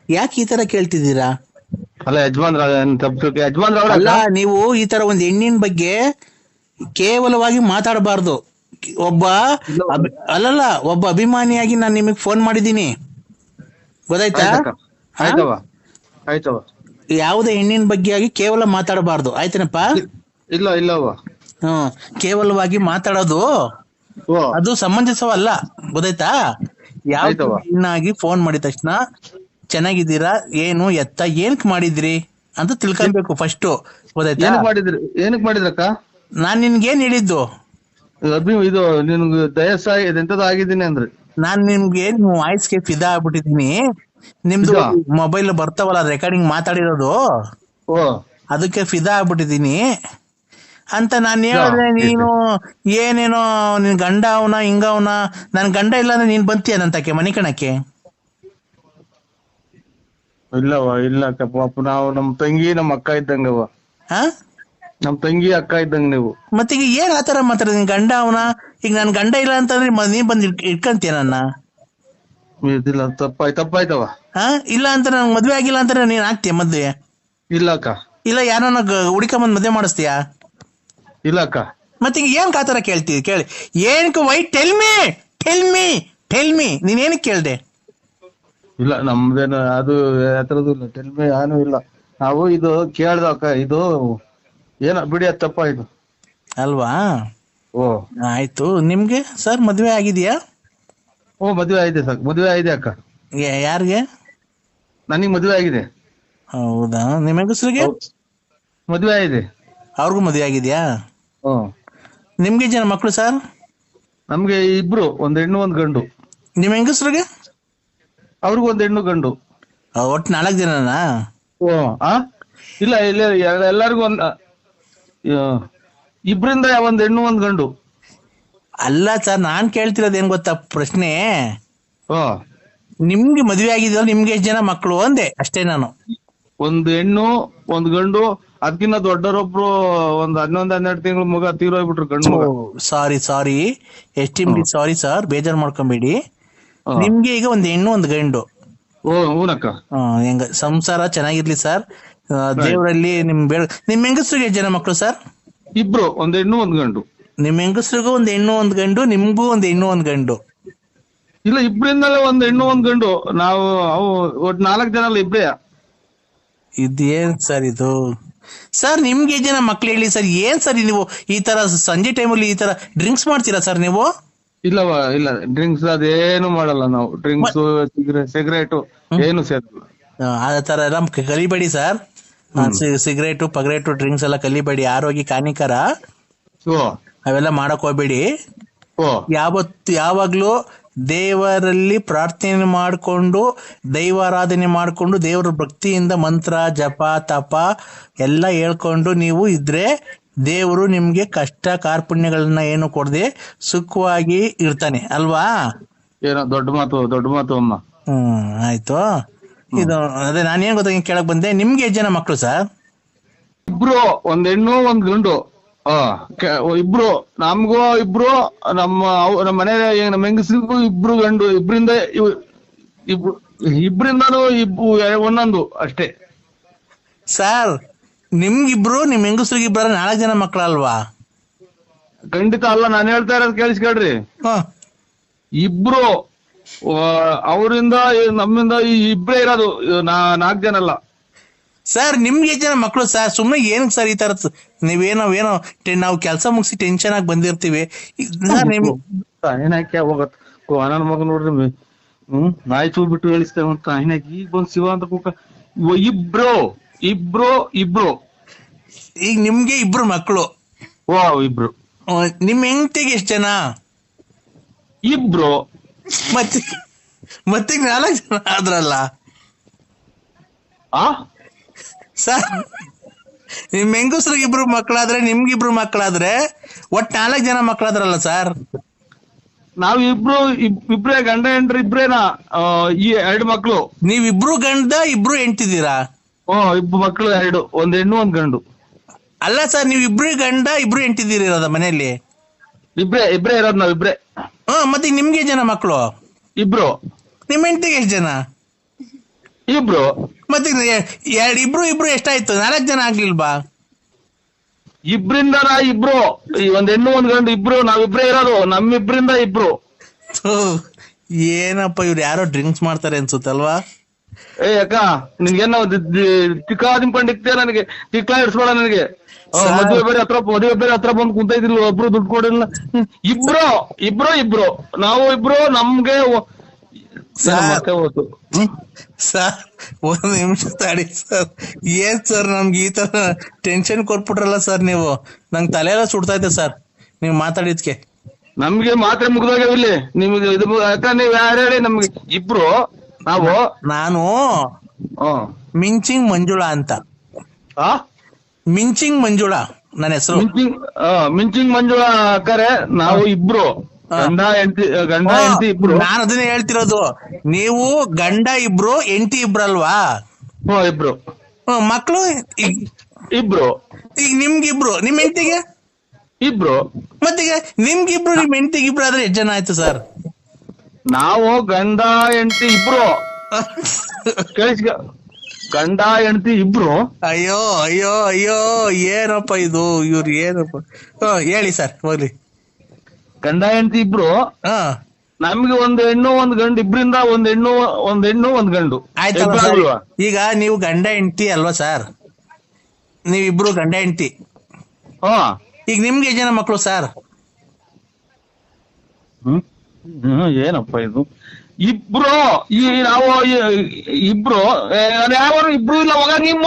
ಯಾಕೆ ಈ ತರ ಕೇಳ್ತಿದ್ದೀರಾ? ಅಲ್ಲ ಯಜಮಾನ್ರ ಯಜಮಾನ್ರ ಅವ್ರ? ಅಲ್ಲ, ನೀವು ಈ ತರ ಒಂದ್ ಹೆಣ್ಣಿನ ಬಗ್ಗೆ ಕೇವಲವಾಗಿ ಮಾತಾಡಬಾರ್ದು. ಒಬ್ಬ ಅಭಿಮಾನಿಯಾಗಿ ನಾನು ನಿಮಗ್ ಫೋನ್ ಮಾಡಿದ್ದೀನಿ, ಗೊತ್ತಾಯ್ತಾ? ಆಯ್ತವ. ಯಾವುದೇ ಹೆಣ್ಣಿನ ಬಗ್ಗೆ ಆಗಿ ಕೇವಲ ಮಾತಾಡಬಾರ್ದು, ಆಯ್ತೇನಪ್ಪ? ಇಲ್ಲ ಇಲ್ಲವ. ಕೇವಲವಾಗಿ ಮಾತಾಡೋದು ಅದು ಸಮಂಜಸವಲ್ಲ, ಗೊತ್ತಾಯ್ತಾ? ಯಾವ ಹೆಣ್ಣಾಗಿ ಫೋನ್ ಮಾಡಿದ ತಕ್ಷಣ ಚೆನ್ನಾಗಿದ್ದೀರಾ, ಏನು ಎತ್ತ, ಏನಕ್ ಮಾಡಿದ್ರಿ ಅಂತ ತಿಳ್ಕೊಬೇಕು ಫಸ್ಟ್, ಗೊತ್ತಾಯ್ತಾ? ಏನಕ್ ಮಾಡಿದ್ರಕ್ಕ? ನಾನ್ ನಿನ್ಗೇನ್ ಹೇಳಿದ್ದು? ಇದು ನಿನ್ಗೆ ಎಂತದ ಆಗಿದ್ದೀನಿ ಅಂದ್ರೆ ನಾನ್ ನಿಮ್ಗೆ ನಿಮ್ಮ ವಾಯ್ಸ್ಗೆ ಫಿದಾ ಆಗ್ಬಿಟ್ಟಿದೀನಿ. ನಿಮ್ದು ಮೊಬೈಲ್ ಬರ್ತಾವಲ್ಲ ರೆಕಾರ್ಡಿಂಗ್ ಮಾತಾಡಿರೋದು, ಅದಕ್ಕೆ ಫಿದಾ ಆಗ್ಬಿಟ್ಟಿದೀನಿ ಅಂತ ನಾನು ಹೇಳಿದ್ರೆ ನೀನು ಏನೇನೋ ನಿನ್ ಗಂಡ ಅವನ ಹಿಂಗ ಅವನ. ನನ್ ಗಂಡ ಇಲ್ಲ ಅಂದ್ರೆ ನೀನ್ ಬಂತೀಯ ನಂತಕ್ಕೆ ಮನಿ ಕಣಕ್ಕೆ? ಇಲ್ಲವ, ಇಲ್ಲ ಪಾಪ, ನಾವು ನಮ್ ತಂಗಿ ನಮ್ ಅಕ್ಕ ಇದ್ದಂಗವ. ನಮ್ ತಂಗಿ ಅಕ್ಕ ಇದ್ದಂಗ ನೀವು. ಮತ್ತೀಗ ಏನ್ ಆತರ ಮಾತಾಡ? ನಿನ್ ಗಂಡ ಅವನ? ಈಗ ನನ್ ಗಂಡ ಇಲ್ಲ ಅಂತಂದ್ರೆ ನೀನ್ ಬಂದ್ ಇಟ್ಕಂತೀಯ ನನ್ನ? ಇಲ್ಲ, ತಪ್ಪಾಯ್ತವ. ಇಲ್ಲ ಅಂತ ನನ್ ಮದ್ವೆ ಆಗಿಲ್ಲ ಅಂತ ನೀನ್ ಆಗ್ತೀಯ ಮದ್ವೆ? ಇಲ್ಲ ಅಕ್ಕ. ಇಲ್ಲ ಯಾರನ್ನ ಹುಡುಕೊಂಬಂದ್ ಮದ್ವೆ ಮಾಡಿಸ್ತೀಯಾ? ಇಲ್ಲ ಅಕ್ಕ. ಮತ್ತೀಗ ಏನ್ ಆತರ ಕೇಳ್ತೀವಿ? ಕೇಳಿ ಏನಕ್ಕೆ? ವೈ ಟೆಲ್ ಮೀ ನೀನ್ ಏನಕ್ಕೆ ಕೇಳ್ದೆ? ಇಲ್ಲ, ನಮ್ದೇನು ಅದು ಯಾತ್ರದ್ದು ಇಲ್ಲ. ಟೆಲ್ಮಿ ಏನು ಇಲ್ಲ. ನಾವು ಇದು ಕೇಳ್ದ ಅಕ್ಕ, ಇದು ಏನ ಬಿಡಿ, ಅದು ತಪ್ಪಾಯ್ತು ಅಲ್ವಾ? ಆಯ್ತು. ನಿಮ್ಗೆ ಸರ್ ಮದ್ವೆ ಆಗಿದ್ಯಾ? ಮದ್ವೆ ಆಗಿದೆ ಸರ್, ಮದ್ವೆ ಆಗಿದೆ ಅಕ್ಕ. ಯಾರಿಗೆ? ನನಗ್ ಮದ್ವೆ ಆಗಿದೆ. ಹೌದಾ? ನಿಮ್ಮ ಹೆಂಗಸ್ರಿಗೆ ಮದ್ವೆ ಆಗಿದೆ. ಅವ್ರಿಗೂ ಮದ್ವೆ ಆಗಿದ್ಯಾ? ನಿಮ್ಗೆ ಜನ ಮಕ್ಳು ಸರ್? ನಮ್ಗೆ ಇಬ್ರು, ಒಂದ್ ಹೆಣ್ಣು ಒಂದ್ ಗಂಡು. ನಿಮ್ ಹೆಂಗಸ್ರಿಗೆ? ಅವ್ರಿಗೂ ಒಂದ್ ಹೆಣ್ಣು ಗಂಡು. ಒಟ್ಟು 4 ಜನನಾ? ಇಲ್ಲ, ಇಲ್ಲ, ಎಲ್ಲರಿಗೂ ಇಬ್ರಿಂದ ಒಂದ್ ಹೆಣ್ಣು ಒಂದ್ ಗಂಡು. ಅಲ್ಲ ಸರ್, ನಾನ್ ಕೇಳ್ತಿರೋದ್ ಏನ್ ಗೊತ್ತಾ ಪ್ರಶ್ನೆ? ನಿಮ್ಗೆ ಮದ್ವೆ ಆಗಿದ್ಯಲ್ಲ, ನಿಮ್ಗೆ ಎಷ್ಟ್ ಜನ ಮಕ್ಕಳು ಅಂದೆ ಅಷ್ಟೇ ನಾನು. ಒಂದ್ ಹೆಣ್ಣು ಒಂದ್ ಗಂಡು. ಅದಕ್ಕಿಂತ ದೊಡ್ಡರೊಬ್ರು ಒಂದ್ 11-12 ತಿಂಗಳು ಮಗ ತೀರೋಗ್ಬಿಟ್ರು, ಗಂಡು ಮಗ. ಸಾರಿ ಎಸ್ಟಿಮ್ಲಿ ಸಾರಿ ಸರ್, ಬೇಜಾರ್ ಮಾಡ್ಕೊಂಬೇಡಿ. ನಿಮ್ಗೆ ಈಗ ಒಂದ್ ಹೆಣ್ಣು ಒಂದ್ ಗಂಡು. ಹೂನಕ್ಕ. ಹೆಂಗ ಸಂಸಾರ ಚೆನ್ನಾಗಿರ್ಲಿ ಸರ್, ದೇವರಲ್ಲಿ ನಿಮ್ ಹೆಂಗಸ್ರಿಗೆ ಎಷ್ಟ್ ಜನ ಮಕ್ಕಳು ಸರ್? ಇಬ್ರು, ಒಂದ್ ಹೆಣ್ಣು ಒಂದ್ ಗಂಡು. ನಿಮ್ ಹೆಂಗಸ್ರಿಗೂ ಒಂದ್ ಹೆಣ್ಣು ಒಂದ್ ಗಂಡು, ನಿಮ್ಗೂ ಒಂದ್ ಹೆಣ್ಣು ಒಂದ್ ಗಂಡು? ಇಲ್ಲ, ಇಬ್ರಿಂದಲೇ ಒಂದ್ ಹೆಣ್ಣು ಒಂದ್ ಗಂಡು. ನಾವು ಒಟ್ಟು 4 ಜನ ಅಲ್ಲ, ಇಬ್ರೇ. ಇದೇನ್ ಸರ್ ಇದು? ಸರ್ ನಿಮ್ಗೆ ಜನ ಮಕ್ಳು ಹೇಳಿ ಸರ್. ಏನ್ ಸರ್ ನೀವು ಈ ತರ ಸಂಜೆ ಟೈಮಲ್ಲಿ ಈ ತರ ಡ್ರಿಂಕ್ಸ್ ಮಾಡ್ತೀರಾ ಸರ್ ನೀವು? ಇಲ್ಲ, ಡ್ರಿಂಕ್ಸ್ ಅದೇನು ಮಾಡಲ್ಲ ನಾವು. ಡ್ರಿಂಕ್ಸ್, ಸಿಗರೇಟು ಏನು ಸೇರಲ್ಲ. ಆ ತರ ಎಲ್ಲ ಕಲಿಬೇಡಿ ಸರ್. ಸಿಗರೇಟು ಪಗರೇಟು ಡ್ರಿಂಕ್ಸ್ ಎಲ್ಲ ಕಲಿಬೇಡಿ, ಆರೋಗ್ಯಕ್ಕೆ ಹಾನಿಕರ. ಅವೆಲ್ಲ ಮಾಡಕ್ ಹೋಗ್ಬೇಡಿ. ಯಾವಾಗ್ಲೂ ದೇವರಲ್ಲಿ ಪ್ರಾರ್ಥನೆ ಮಾಡಿಕೊಂಡು, ದೈವಾರಾಧನೆ ಮಾಡಿಕೊಂಡು, ದೇವರ ಭಕ್ತಿಯಿಂದ ಮಂತ್ರ ಜಪ ತಪ ಎಲ್ಲ ಹೇಳ್ಕೊಂಡು ನೀವು ಇದ್ರೆ ದೇವರು ನಿಮ್ಗೆ ಕಷ್ಟ ಕಾರ್ಪಣ್ಯಗಳನ್ನ ಏನು ಕೊಡದೆ ಸುಖವಾಗಿ ಇರ್ತಾನೆ ಅಲ್ವಾ? ಏನೋ ದೊಡ್ಡ ಮಾತು ಅಮ್ಮ. ಆಯ್ತು. ಇದು ಅದೇ ನಾನೇನ್ ಗೊತ್ತ ಕೇಳಕ್ ಬಂದೆ, ನಿಮ್ಗೆ ಎಷ್ಟು ಜನ ಮಕ್ಳು ಸರ್? ಇಬ್ರು, ಒಂದ್ ಹೆಣ್ಣು ಒಂದ್ ಗಂಡು. ಇಬ್ರು ನಮ್ಗೂ, ಇಬ್ರು ನಮ್ಮ ಮನೆ ನಮ್ಮ ಹೆಂಗಸ್ರಿಗೂ ಇಬ್ರು ಗಂಡು, ಇಬ್ರಿಂದಾನು ಒಂದೊಂದು ಅಷ್ಟೇ. ಸರ್ ನಿಮ್ಗಿಬ್ರು ನಿಮ್ ಹೆಂಗಸ್ರಿಗೆ ಇಬ್ಬರ 4 ಜನ ಮಕ್ಳಲ್ವಾ? ಖಂಡಿತ ಅಲ್ಲ, ನಾನು ಹೇಳ್ತಾ ಇರೋದು ಕೇಳಿಸ್ಕೊಳ್ರಿ. ಇಬ್ರು ಅವರಿಂದ ನಮ್ಮಿಂದ ಇಬ್ರೇ ಇರೋದು, 4 ಜನ ಅಲ್ಲ. ಸರ್ ನಿಮ್ಗೆ ಎಷ್ಟು ಜನ ಮಕ್ಳು ಸರ್? ಸುಮ್ನೆ ಏನಕ್ಕೆ ಸರ್ ಈ ತರ ನೀವೇನೋ ನಾವು ಕೆಲಸ ಮುಗಿಸಿ ಟೆನ್ಷನ್ ಆಗಿ ಬಂದಿರ್ತೀವಿ. ಏನಕ್ಕೆ ಹೋಗತ್ ನನ್ನ ಮಗ ನೋಡ್ರಿ, ನಾಯಿ ಚೂ ಬಿಟ್ಟು ಹೇಳಿಸ್ತೇವೆ ಅಂತ ಏನಕ್ಕೆ ಈಗ ಬಂದ್ ಶಿವ ಅಂತ ಕೂಕ. ಇಬ್ರು ಈಗ ನಿಮ್ಗೆ ಇಬ್ರು ಮಕ್ಳು. ಇಬ್ರು. ನಿಮ್ ಹೆಂಡತಿಗೆ ಎಷ್ಟು ಜನ? ಇಬ್ರು. ಮತ್ತೆ 4 ಜನ ಆದ್ರಲ್ಲ ಸರ್. ನಿಮ್ ಹೆಂಗಸ್ರಿಗೆ ಇಬ್ರು ಮಕ್ಕಳಾದ್ರೆ ನಿಮ್ಗಿಬ್ರು ಮಕ್ಕಳಾದ್ರೆ ಒಟ್ 4 ಜನ ಮಕ್ಕಳಾದ್ರಲ್ಲ ಸರ್. ನಾವ್ ಇಬ್ರೇ ಗಂಡ ಹೆಂಡ್ರಿ, ಇಬ್ರೇನಾ? ಈ 2 ಮಕ್ಳು. ನೀವಿಬ್ರು ಗಂಡ ಇಬ್ರು ಹೆಂಡ್ತಿದ್ದೀರಾ? ಇಬ್ರು ಮಕ್ಳು 2, ಒಂದ್ ಹೆಣ್ಣು ಒಂದ್ ಗಂಡು. ಅಲ್ಲ ಸರ್, ನೀವ್ ಇಬ್ರು ಗಂಡ ಇಬ್ರು ಹೆಂಡ್ತಿದ್ದೀರ ಮನೆಯಲ್ಲಿ? ಇಬ್ರೇ ಇರೋದ್ ನಾವ್ ಇಬ್ರೇ. ಮತ್ತೆ ನಿಮ್ಗೆ ಜನ ಮಕ್ಕಳು? ಇಬ್ರು. ನಿಮ್ ಹೆಂಡತಿಗೆ ಎಷ್ಟು ಜನ? ಇಬ್ರು. ಮತ್ತೆ ಇಬ್ರು ಎಷ್ಟಾಯ್ತು? 4 ಜನ ಆಗ್ಲಿಲ್ವಾ? ಇಬ್ರಿಂದ ಇಬ್ರು, ಒಂದ್ ಹೆಣ್ಣು ಒಂದ್ ಗಂಡು ಇಬ್ರು, ನಾವಿಬ್ರೇ ಇರೋದು, ನಮ್ಮಿಬ್ರಿಂದ ಇಬ್ರು. ಏನಪ್ಪ ಇವ್ರು ಯಾರೋ ಡ್ರಿಂಕ್ಸ್ ಮಾಡ್ತಾರೆ ಅನ್ಸುತ್ತಲ್ವಾ? ಅಕ್ಕ ನಿನ್ಗೇನ ತಿಕ್ಕ ನಿಂಕೊಂಡಿಕ್ತೇ, ನನಗೆ ತಿಕ್ಕ ಇಡ್ಸ್ಬೇಡ ನನಗೆ. ಮದುವೆ ಬೇರೆ ಹತ್ರ ಬಂದು ಕುಂತ ಇದ್ದಿಲ್ಲ, ಒಬ್ರು ದುಡ್ಡು ಕೊಡಿಲ್ಲ. ಇಬ್ರು ನಾವು ಇಬ್ರು. ನಮ್ಗೆ ಸರ್ 1 ನಿಮಿಷ ತಡಿ ಸರ್. ಏನ್ ಸರ್ ನಮ್ಗೆ ಈ ತರ ಟೆನ್ಷನ್ ಕೊಟ್ಬಿಟ್ರಲ್ಲ ಸರ್ ನೀವು. ನಂಗೆ ತಲೆ ಎಲ್ಲ ಸುಡ್ತಾ ಇದೆ ಸರ್ ನೀವು ಮಾತಾಡಿದ್ಕೆ. ನಮ್ಗೆ ಮಾತ್ರೆ ಮುಗ್ದೋಗ್ಯಾವಿಲ್ಲಿ ನಿಮ್ಗೆ. ಯಾಕಂದ್ರೆ ನೀವ್ ಯಾರು ಹೇಳಿ? ನಮ್ಗೆ ಇಬ್ರು ನಾನು ಮಿಂಚಿಂಗ್ ಮಂಜುಳಾ ಅಂತ. ಮಿಂಚಿಂಗ್ ಮಂಜುಳಾ ನನ್ನ ಹೆಸರು. ಮಿಂಚಿಂಗ್ ಮಂಜುಳಾ ಅಕ್ಕರೆ. ನಾವು ಇಬ್ರು ಗಂಡ ಹೆಂಡತಿ ಇಬ್ರು. ನಾನು ಅದನ್ನೇ ಹೇಳ್ತಿರೋದು. ನೀವು ಗಂಡ ಇಬ್ರು ಹೆಂಡತಿ ಇಬ್ರಲ್ವಾ? ಇಬ್ರು. ಮಕ್ಳು ಇಬ್ರು. ಈಗ ನಿಮ್ಗಿಬ್ರು, ನಿಮ್ ಹೆಂಡತಿಗೆ ಇಬ್ರು. ಮತ್ತೀಗ ನಿಮ್ಗಿಬ್ರು ನಿಮ್ ಹೆಂಡತಿಗೆ ಇಬ್ರು ಆದ್ರೆ ಎಷ್ಟು ಜನ ಆಯ್ತು ಸರ್? ನಾವು ಗಂಡ ಹೆಂಡತಿ ಇಬ್ರು. ಗಂಡ ಹೆಂಡತಿ ಇಬ್ರು. ಅಯ್ಯೋ ಏನಪ್ಪ ಇದು, ಇವ್ರು ಏನಪ್ಪ. ಹೇಳಿ ಸರ್ ಹೋಗ್ಲಿ. ಗಂಡ ಹೆಂಡತಿ ಇಬ್ರು. ನಮ್ಗೆ ಒಂದ್ ಹೆಣ್ಣು ಒಂದ್ ಗಂಡು, ಇಬ್ರಿಂದ ಒಂದ್ ಹೆಣ್ಣು ಒಂದ್ ಗಂಡು. ಆಯ್ತಲ್ವಾ? ಈಗ ನೀವು ಗಂಡ ಹೆಂಡತಿ ಅಲ್ವಾ ಸರ್? ನೀವಿಬ್ರು ಗಂಡ ಹೆಂಡತಿ. ಈಗ ನಿಮ್ಗೆ ಎಷ್ಟು ಜನ ಮಕ್ಳು ಸರ್? ಏನಪ್ಪ ಇದು? ಇಬ್ರು. ನಾವು ಇಬ್ರು. ಯಾರು ಇಬ್ರು ಇಲ್ಲ. ಮಗ ನಿಮ್ಮ